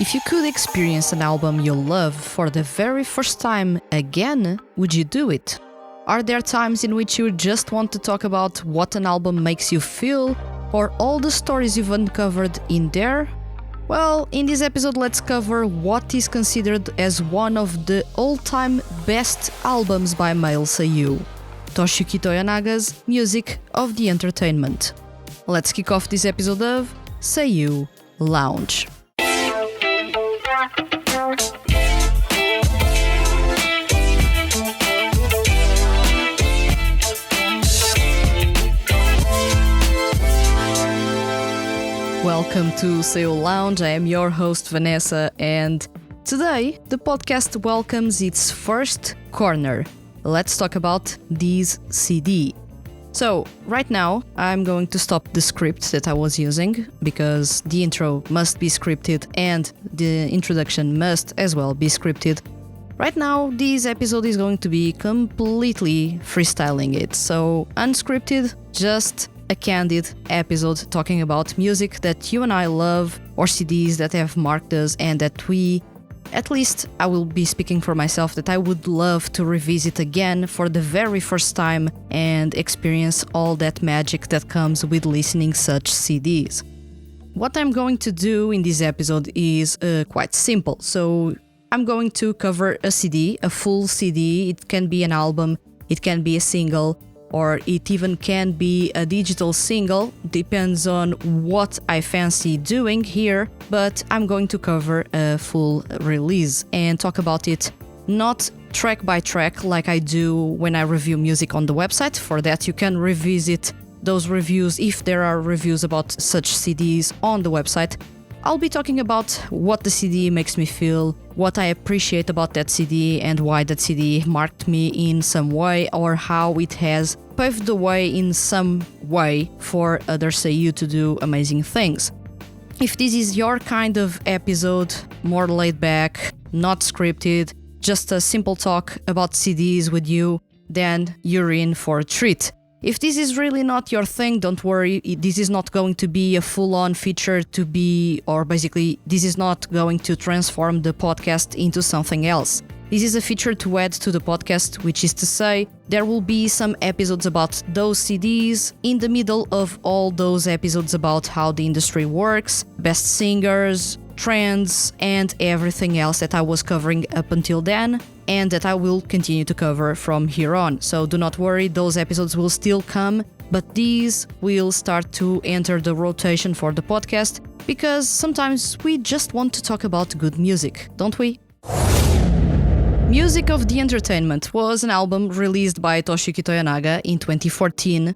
If you could experience an album you love for the very first time again, would you do it? Are there times in which you just want to talk about what an album makes you feel, or all the stories you've uncovered in there? Well, in this episode let's cover what is considered as one of the all-time best albums by male seiyuu, Toshiyuki Toyonaga's Music of the Entertainment. Let's kick off this episode of SEIYUU Lounge. Welcome to SEIYUU Lounge. I am your host Vanessa, and today the podcast welcomes its first corner. Let's talk about this CD. So, right now I'm going to stop the script that I was using because the intro must be scripted and the introduction must as well be scripted. Right now this episode is going to be completely freestyling it, so unscripted, just a candid episode talking about music that you and I love, or CDs that have marked us and that we, at least I will be speaking for myself, that I would love to revisit again for the very first time and experience all that magic that comes with listening such CDs. What I'm going to do in this episode is quite simple. So I'm going to cover a CD, a full CD. It can be an album, it can be a single, or it even can be a digital single, depends on what I fancy doing here, but I'm going to cover a full release and talk about it not track by track like I do when I review music on the website. For that you can revisit those reviews if there are reviews about such CDs on the website. I'll be talking about what the CD makes me feel, what I appreciate about that CD and why that CD marked me in some way, or how it has paved the way in some way for other seiyuu to do amazing things. If this is your kind of episode, more laid back, not scripted, just a simple talk about CDs with you, then you're in for a treat. If this is really not your thing, don't worry, this is not going to be a full-on feature to be, or basically, this is not going to transform the podcast into something else. This is a feature to add to the podcast, which is to say, there will be some episodes about those CDs in the middle of all those episodes about how the industry works, best singers, trends, and everything else that I was covering up until then, and that I will continue to cover from here on. So do not worry, those episodes will still come, but these will start to enter the rotation for the podcast, because sometimes we just want to talk about good music, don't we? Music of the Entertainment was an album released by Toshiyuki Toyonaga in 2014,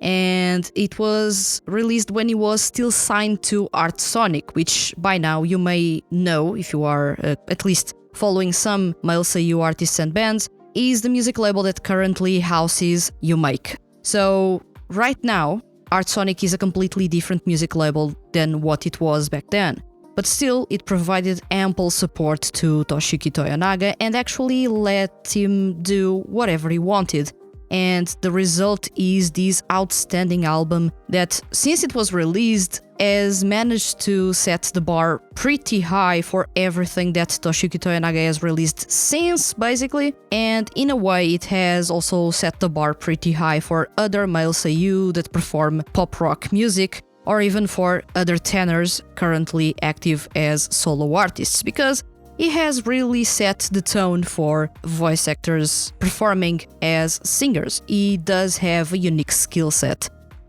and it was released when he was still signed to Sonic, which by now you may know if you are at least following some male seiyuu artists and bands, is the music label that currently houses U-Make. So right now, Sonic is a completely different music label than what it was back then. But still, it provided ample support to Toshiyuki Toyonaga and actually let him do whatever he wanted. And the result is this outstanding album that, since it was released, has managed to set the bar pretty high for everything that Toshiyuki Toyonaga has released since, basically. And in a way, it has also set the bar pretty high for other male seiyuu that perform pop rock music, or even for other tenors currently active as solo artists, because he has really set the tone for voice actors performing as singers. He does have a unique skill set.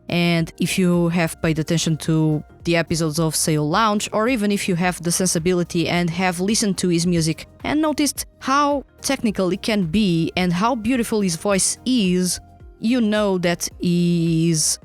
And if you have paid attention to the episodes of SEIYUU Lounge, or even if you have the sensibility and have listened to his music and noticed how technical it can be and how beautiful his voice is, you know that he is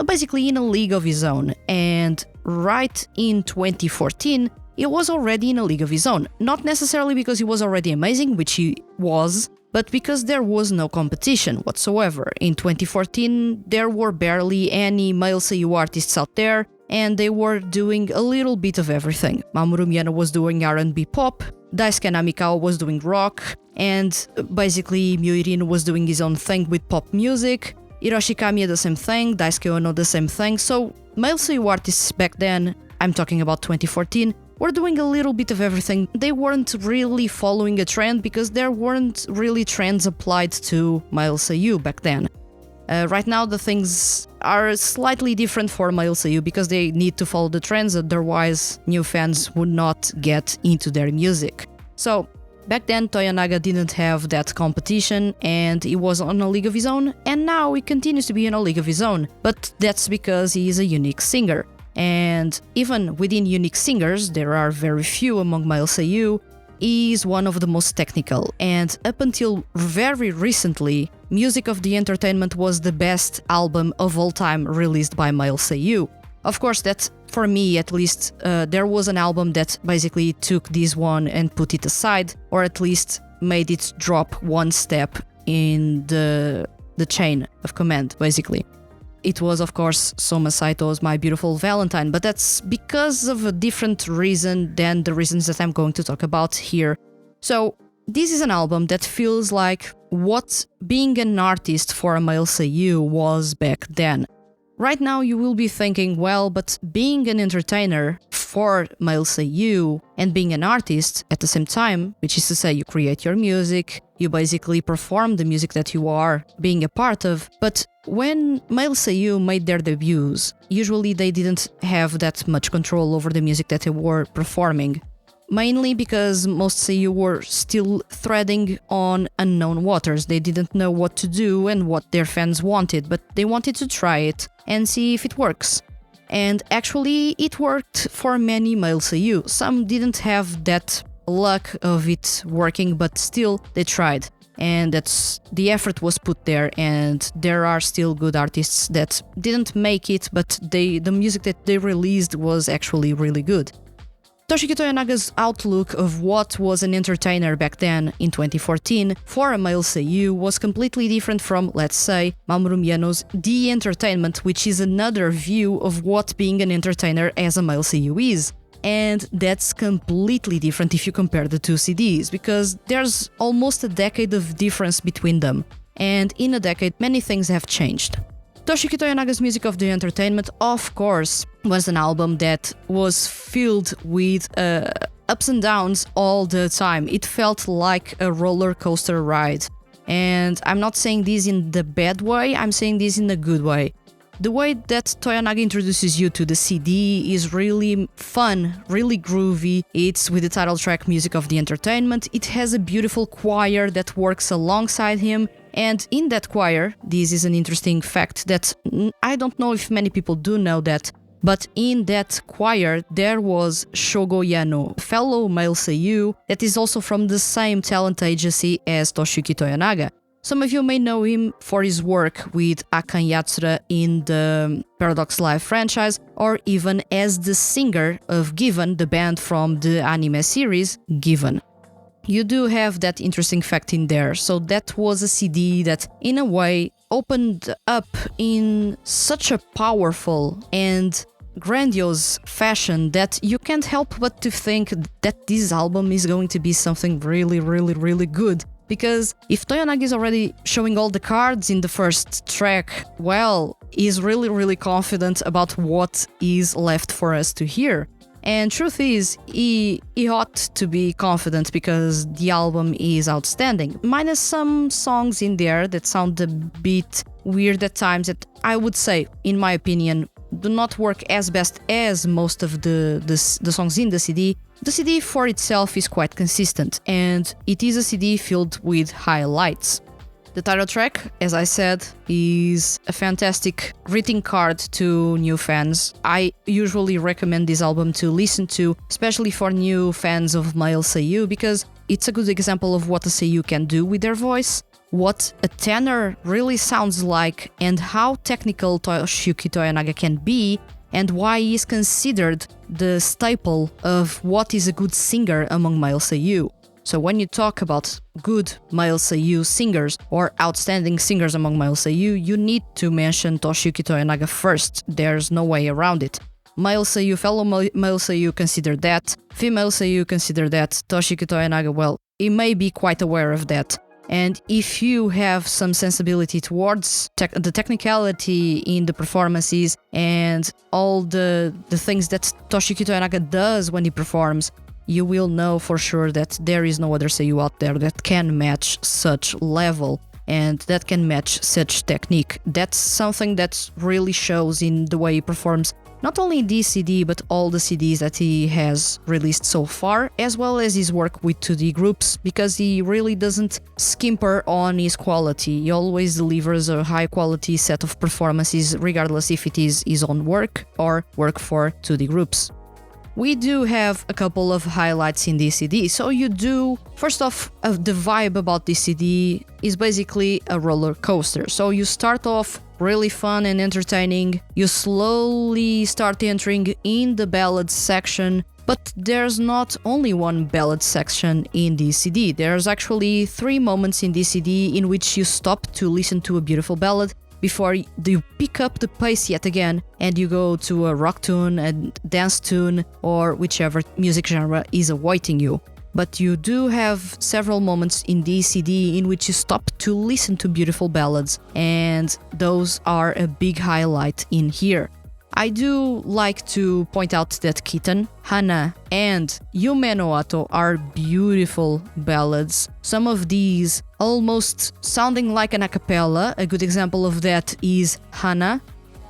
basically in a league of his own. And right in 2014, he was already in a league of his own. Not necessarily because he was already amazing, which he was, but because there was no competition whatsoever. In 2014, there were barely any male seiyuu artists out there, and they were doing a little bit of everything. Mamoru Miyano was doing R&B pop, Daisuke Namikawa was doing rock, and basically Myoirin was doing his own thing with pop music, Hiroshi Kamiya the same thing, Daisuke Ono the same thing. So male seiyuu artists back then, I'm talking about 2014, were doing a little bit of everything. They weren't really following a trend because there weren't really trends applied to male SEIYUU back then. Right now the things are slightly different for male SEIYUU because they need to follow the trends, otherwise new fans would not get into their music. So back then Toyonaga didn't have that competition and he was on a league of his own, and now he continues to be in a league of his own, but that's because he is a unique singer. And even within unique singers, there are very few among male SEIYUU. He is one of the most technical, and up until very recently, Music of the Entertainment was the best album of all time released by male SEIYUU. Of course, that, for me at least, there was an album that basically took this one and put it aside, or at least made it drop one step in the chain of command, basically. It was, of course, Soma Saito's My Beautiful Valentine, but that's because of a different reason than the reasons that I'm going to talk about here. So, this is an album that feels like what being an artist for a male SEIYUU was back then. Right now you will be thinking, well, but being an entertainer for male SEIYUU and being an artist at the same time, which is to say you create your music, you basically perform the music that you are being a part of, but when male SEIYUU made their debuts, usually they didn't have that much control over the music that they were performing. Mainly because most SEIYUU were still treading on unknown waters. They didn't know what to do and what their fans wanted, but they wanted to try it and see if it works. And actually, it worked for many male SEIYUU. Some didn't have that luck of it working, but still they tried. And that's the effort was put there, and there are still good artists that didn't make it, but the music that they released was actually really good. Toshiyuki Toyonaga's outlook of what was an entertainer back then in 2014 for a male SEIYUU was completely different from, let's say, Mamoru Miyano's The Entertainment, which is another view of what being an entertainer as a male SEIYUU is. And that's completely different if you compare the two CDs, because there's almost a decade of difference between them. And in a decade, many things have changed. Toshiyuki Toyonaga's Music of the Entertainment, of course, was an album that was filled with ups and downs all the time. It felt like a roller coaster ride. And I'm not saying this in the bad way, I'm saying this in a good way. The way that Toyonaga introduces you to the CD is really fun, really groovy. It's with the title track Music of the Entertainment. It has a beautiful choir that works alongside him. And in that choir, this is an interesting fact that I don't know if many people do know that, but in that choir there was Shogo Yano, a fellow male SEIYUU that is also from the same talent agency as Toshiyuki Toyonaga. Some of you may know him for his work with Akan Yatsura in the Paradox Live franchise, or even as the singer of Given, the band from the anime series Given. You do have that interesting fact in there, so that was a CD that, in a way, opened up in such a powerful and grandiose fashion that you can't help but to think that this album is going to be something really, really, really good. Because if Toyonaga is already showing all the cards in the first track, well, he's really, really confident about what is left for us to hear. And truth is, he ought to be confident because the album is outstanding. Minus some songs in there that sound a bit weird at times that I would say, in my opinion, do not work as best as most of the songs in the CD. The CD for itself is quite consistent, and it is a CD filled with highlights. The title track, as I said, is a fantastic greeting card to new fans. I usually recommend this album to listen to, especially for new fans of male SEIYUU, because it's a good example of what a SEIYUU can do with their voice, what a tenor really sounds like, and how technical Toshiyuki Toyonaga can be, and why he is considered the staple of what is a good singer among male SEIYUU. So when you talk about good male SEIYUU singers or outstanding singers among male SEIYUU, you need to mention Toshiyuki Toyonaga first. There's no way around it. Male SEIYUU, fellow male SEIYUU consider that. Female SEIYUU consider that. Toshiyuki Toyonaga, well, he may be quite aware of that. And if you have some sensibility towards the technicality in the performances and all the things that Toshiyuki Toyonaga does when he performs, you will know for sure that there is no other seiyuu out there that can match such level and that can match such technique. That's something that really shows in the way he performs, not only this CD, but all the CDs that he has released so far, as well as his work with 2D groups, because he really doesn't skimper on his quality. He always delivers a high quality set of performances, regardless if it is his own work or work for 2D groups. We do have a couple of highlights in this CD. So you do, first off, the vibe about this CD is basically a roller coaster. So you start off really fun and entertaining, you slowly start entering in the ballads section, but there's not only one ballad section in this CD. There's actually 3 moments in this CD in which you stop to listen to a beautiful ballad before you pick up the pace yet again and you go to a rock tune, a dance tune, or whichever music genre is awaiting you. But you do have several moments in this CD in which you stop to listen to beautiful ballads, and those are a big highlight in here. I do like to point out that Kitten, Hana, and Yume no Ato are beautiful ballads. Some of these almost sounding like an a cappella. A good example of that is Hana.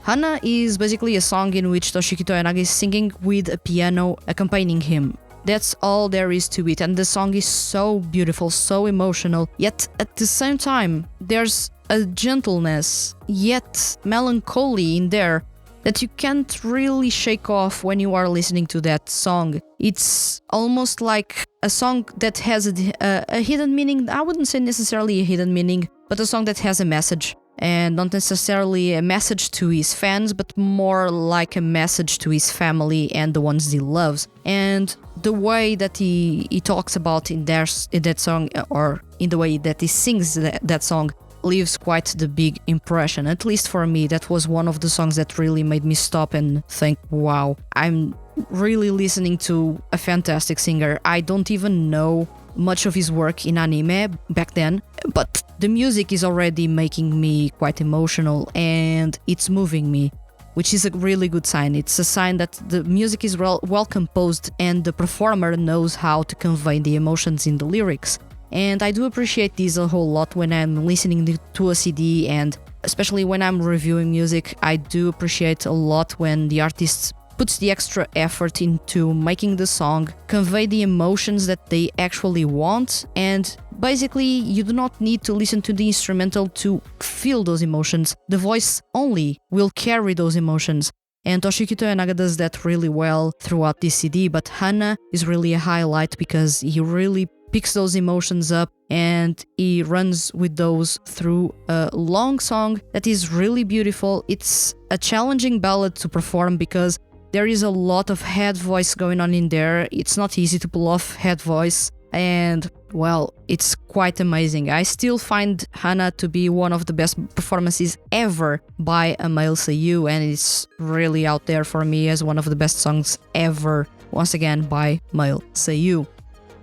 Hana is basically a song in which Toshiyuki Toyonaga is singing with a piano accompanying him. That's all there is to it, and the song is so beautiful, so emotional, yet at the same time there's a gentleness, yet melancholy in there that you can't really shake off when you are listening to that song. It's almost like a song that has a hidden meaning. I wouldn't say necessarily a hidden meaning, but a song that has a message. And not necessarily a message to his fans, but more like a message to his family and the ones he loves. And the way that he talks about in that song, or in the way that he sings that song, leaves quite the big impression. At least for me, that was one of the songs that really made me stop and think, wow, I'm really listening to a fantastic singer. I don't even know much of his work in anime back then, but the music is already making me quite emotional and it's moving me, which is a really good sign. It's a sign that the music is well composed and the performer knows how to convey the emotions in the lyrics. And I do appreciate this a whole lot when I'm listening to a CD, and especially when I'm reviewing music. I do appreciate a lot when the artist puts the extra effort into making the song convey the emotions that they actually want, and basically you do not need to listen to the instrumental to feel those emotions. The voice only will carry those emotions. And Toshiyuki Toyonaga does that really well throughout this CD, but Hana is really a highlight because he really picks those emotions up and he runs with those through a long song that is really beautiful. It's a challenging ballad to perform because there is a lot of head voice going on in there. It's not easy to pull off head voice, and well, it's quite amazing. I still find Hana to be one of the best performances ever by a male seiyuu, and it's really out there for me as one of the best songs ever, once again by male seiyuu.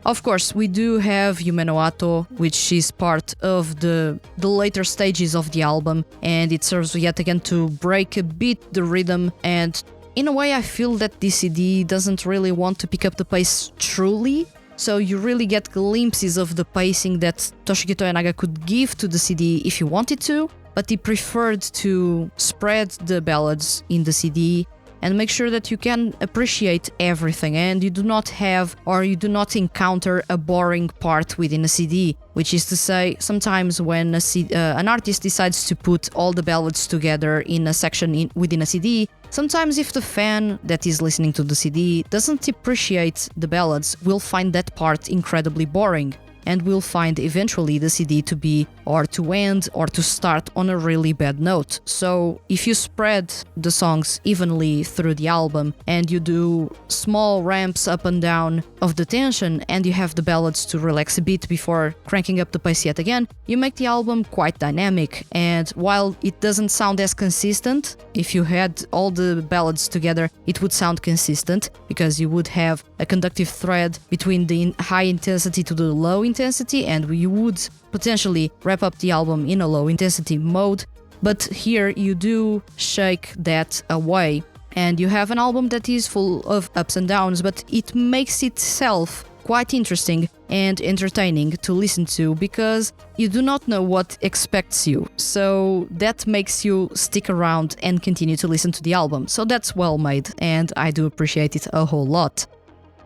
Of course, we do have Yume no Ato, which is part of the later stages of the album, and it serves yet again to break a bit the rhythm, and in a way I feel that this CD doesn't really want to pick up the pace truly, so you really get glimpses of the pacing that Toshiyuki Toyonaga could give to the CD if he wanted to, but he preferred to spread the ballads in the CD and make sure that you can appreciate everything and you do not have or you do not encounter a boring part within a CD, which is to say, sometimes when an artist decides to put all the ballads together in a section within a CD, sometimes if the fan that is listening to the CD doesn't appreciate the ballads, will find that part incredibly boring, and will find eventually the CD to be or to end or to start on a really bad note. So if you spread the songs evenly through the album and you do small ramps up and down of the tension and you have the ballads to relax a bit before cranking up the pace yet again, you make the album quite dynamic. And while it doesn't sound as consistent, if you had all the ballads together, it would sound consistent because you would have a conductive thread between the high intensity to the low intensity, intensity, and you would potentially wrap up the album in a low intensity mode. But here you do shake that away, and you have an album that is full of ups and downs, but it makes itself quite interesting and entertaining to listen to because you do not know what expects you. So that makes you stick around and continue to listen to the album. So that's well made, and I do appreciate it a whole lot.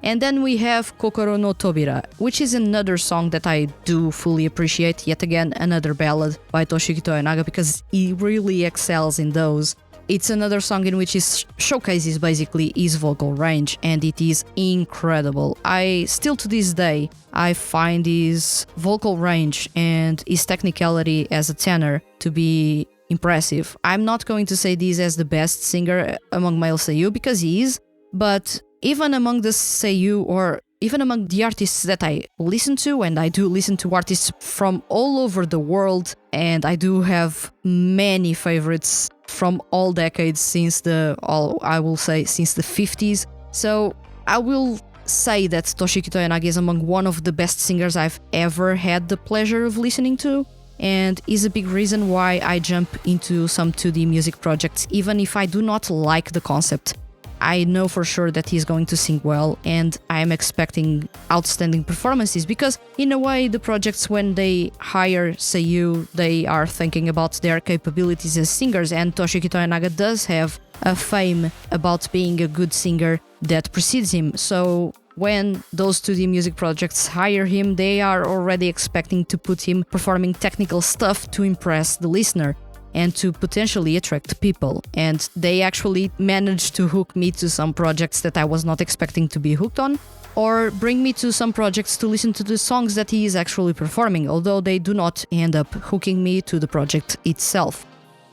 And then we have Kokoro no Tobira, which is another song that I do fully appreciate. Yet again, another ballad by Toshiyuki Toyonaga because he really excels in those. It's another song in which he showcases basically his vocal range, and it is incredible. Still to this day, I find his vocal range and his technicality as a tenor to be impressive. I'm not going to say this as the best singer among male seiyuu because he is, but even among the seiyuu or even among the artists that I listen to, and I do listen to artists from all over the world, and I do have many favorites from all decades since the 50s. So I will say that Toshiyuki Toyonaga is among one of the best singers I've ever had the pleasure of listening to, and is a big reason why I jump into some 2D music projects, even if I do not like the concept. I know for sure that he's going to sing well, and I'm expecting outstanding performances because, in a way, the projects, when they hire seiyuu, they are thinking about their capabilities as singers, and Toshiyuki Toyonaga does have a fame about being a good singer that precedes him. So when those 2D music projects hire him, they are already expecting to put him performing technical stuff to impress the listener and to potentially attract people. And they actually managed to hook me to some projects that I was not expecting to be hooked on, or bring me to some projects to listen to the songs that he is actually performing, although they do not end up hooking me to the project itself.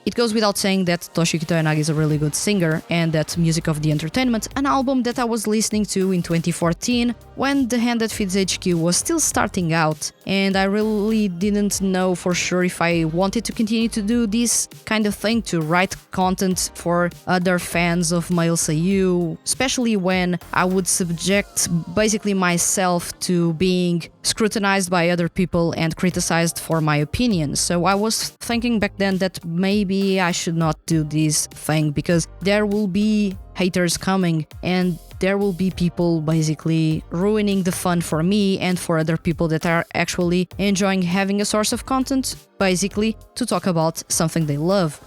It goes without saying that Toshiyuki Toyonaga is a really good singer, and that Music of the Entertainment, an album that I was listening to in 2014 when the Hand That Feeds HQ was still starting out, and I really didn't know for sure if I wanted to continue to do this kind of thing, to write content for other fans of male seiyuu, especially when I would subject basically myself to being scrutinized by other people and criticized for my opinion. So I was thinking back then that maybe I should not do this thing because there will be haters coming and there will be people basically ruining the fun for me and for other people that are actually enjoying having a source of content, basically to talk about something they love.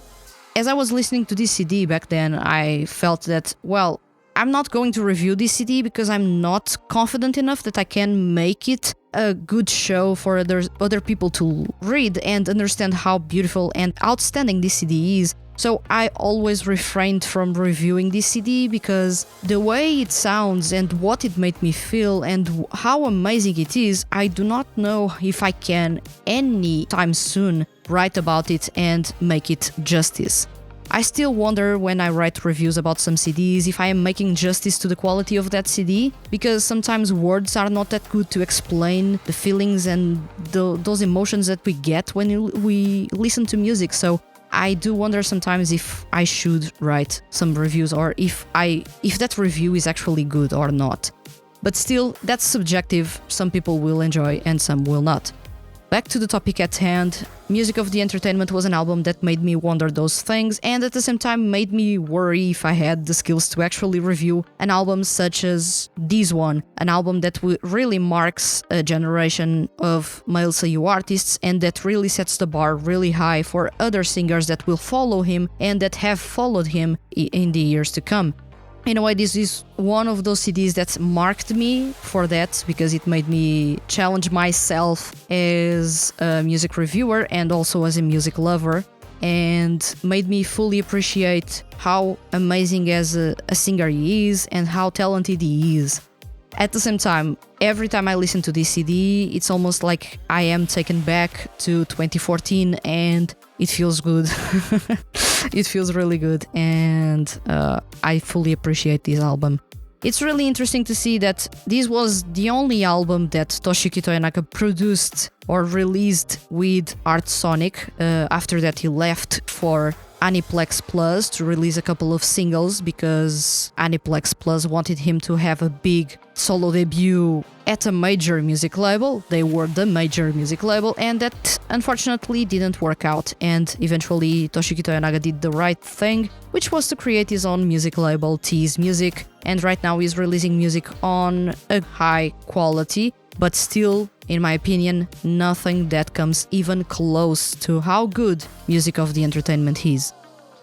As I was listening to this CD back then, I felt that, well, I'm not going to review this CD because I'm not confident enough that I can make it a good show for other people to read and understand how beautiful and outstanding this CD is. So I always refrained from reviewing this CD because the way it sounds and what it made me feel and how amazing it is, I do not know if I can anytime soon write about it and make it justice. I still wonder when I write reviews about some CDs if I am making justice to the quality of that CD, because sometimes words are not that good to explain the feelings and those emotions that we get when we listen to music. So I do wonder sometimes if I should write some reviews or if that review is actually good or not. But still, that's subjective. Some people will enjoy and some will not. Back to the topic at hand, Music of the Entertainment was an album that made me wonder those things and at the same time made me worry if I had the skills to actually review an album such as this one, an album that really marks a generation of male seiyuu artists and that really sets the bar really high for other singers that will follow him and that have followed him in the years to come. In a way, this is one of those CDs that marked me for that because it made me challenge myself as a music reviewer and also as a music lover, and made me fully appreciate how amazing as a singer he is and how talented he is. At the same time, every time I listen to this CD, it's almost like I am taken back to 2014 and it feels good. It feels really good and I fully appreciate this album. It's really interesting to see that this was the only album that Toshiyuki Toyonaga produced or released with Art Sonic. After that he left for Aniplex Plus to release a couple of singles because Aniplex Plus wanted him to have a big solo debut at a major music label. They were the major music label, and that unfortunately didn't work out. And eventually Toshiyuki Toyonaga did the right thing, which was to create his own music label, T's Music, and right now he's releasing music on a high quality, but still, in my opinion, nothing that comes even close to how good Music of the Entertainment is.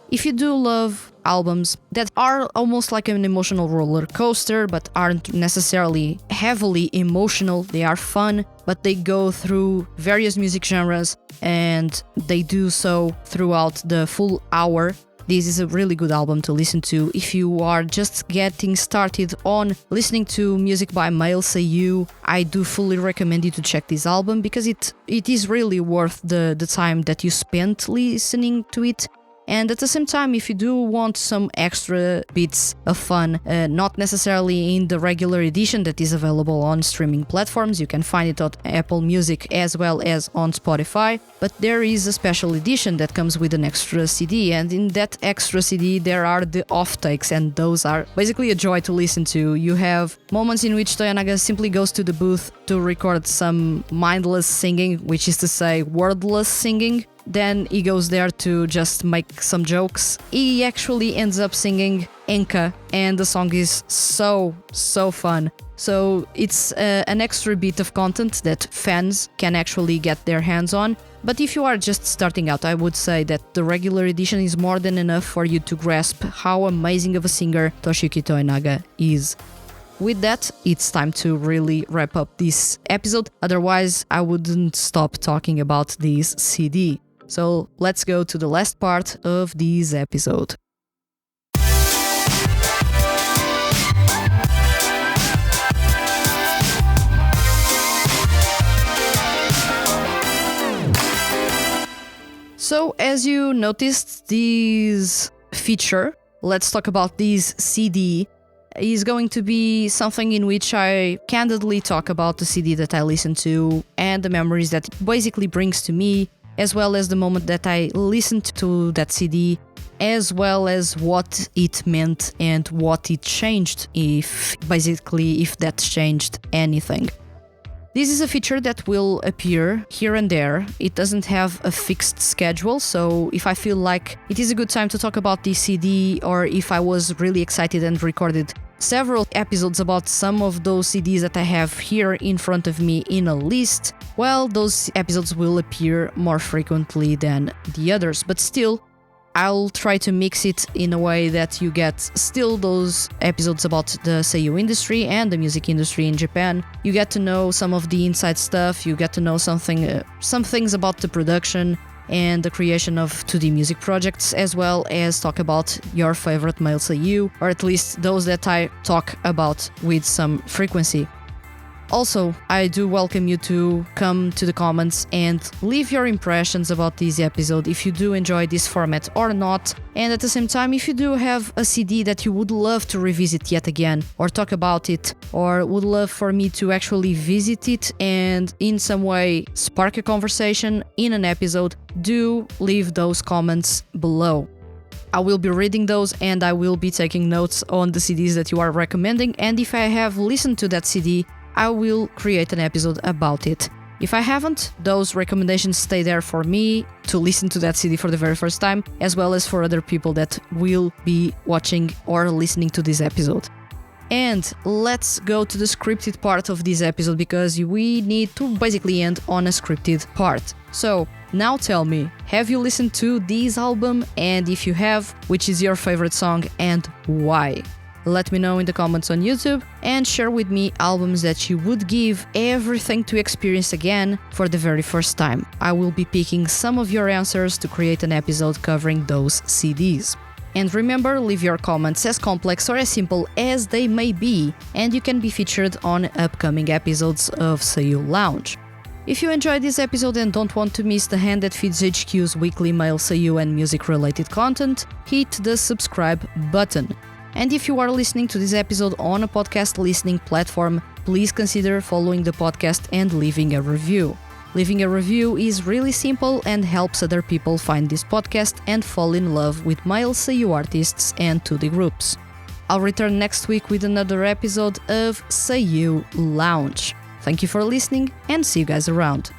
If you do love albums that are almost like an emotional roller coaster but aren't necessarily heavily emotional, they are fun, but they go through various music genres and they do so throughout the full hour, this is a really good album to listen to. If you are just getting started on listening to music by male SEIYUU, I do fully recommend you to check this album because it is really worth the time that you spent listening to it. And at the same time, if you do want some extra bits of fun, not necessarily in the regular edition that is available on streaming platforms, you can find it on Apple Music as well as on Spotify, but there is a special edition that comes with an extra CD, and in that extra CD there are the offtakes, and those are basically a joy to listen to. You have moments in which Toyonaga simply goes to the booth to record some mindless singing, which is to say wordless singing. Then he goes there to just make some jokes. He actually ends up singing Enka, and the song is so fun. So it's an extra bit of content that fans can actually get their hands on. But if you are just starting out, I would say that the regular edition is more than enough for you to grasp how amazing of a singer Toshiyuki Toyonaga is. With that, it's time to really wrap up this episode. Otherwise, I wouldn't stop talking about this CD. So let's go to the last part of this episode. So as you noticed, this feature, let's talk about this CD, is going to be something in which I candidly talk about the CD that I listen to and the memories that it basically brings to me, as well as the moment that I listened to that CD, as well as what it meant and what it changed, if that changed anything. This is a feature that will appear here and there. It doesn't have a fixed schedule, so if I feel like it is a good time to talk about this CD, or if I was really excited and recorded several episodes about some of those CDs that I have here in front of me in a list, well, those episodes will appear more frequently than the others, but still, I'll try to mix it in a way that you get still those episodes about the SEIYUU industry and the music industry in Japan. You get to know some of the inside stuff, you get to know some things about the production and the creation of 2D music projects, as well as talk about your favorite male SEIYUU, or at least those that I talk about with some frequency. Also, I do welcome you to come to the comments and leave your impressions about this episode if you do enjoy this format or not, and at the same time if you do have a CD that you would love to revisit yet again, or talk about it, or would love for me to actually visit it and in some way spark a conversation in an episode, do leave those comments below. I will be reading those and I will be taking notes on the CDs that you are recommending, and if I have listened to that CD, I will create an episode about it. If I haven't, those recommendations stay there for me to listen to that CD for the very first time, as well as for other people that will be watching or listening to this episode. And let's go to the scripted part of this episode, because we need to basically end on a scripted part. So, now tell me, have you listened to this album? And if you have, which is your favorite song and why? Let me know in the comments on YouTube, and share with me albums that you would give everything to experience again for the very first time. I will be picking some of your answers to create an episode covering those CDs. And remember, leave your comments as complex or as simple as they may be, and you can be featured on upcoming episodes of SEIYUU Lounge. If you enjoyed this episode and don't want to miss the hand that feeds HQ's weekly male SEIYUU and music-related content, hit the subscribe button. And if you are listening to this episode on a podcast listening platform, please consider following the podcast and leaving a review. Leaving a review is really simple and helps other people find this podcast and fall in love with male SEIYUU artists and 2D groups. I'll return next week with another episode of SEIYUU Lounge. Thank you for listening and see you guys around.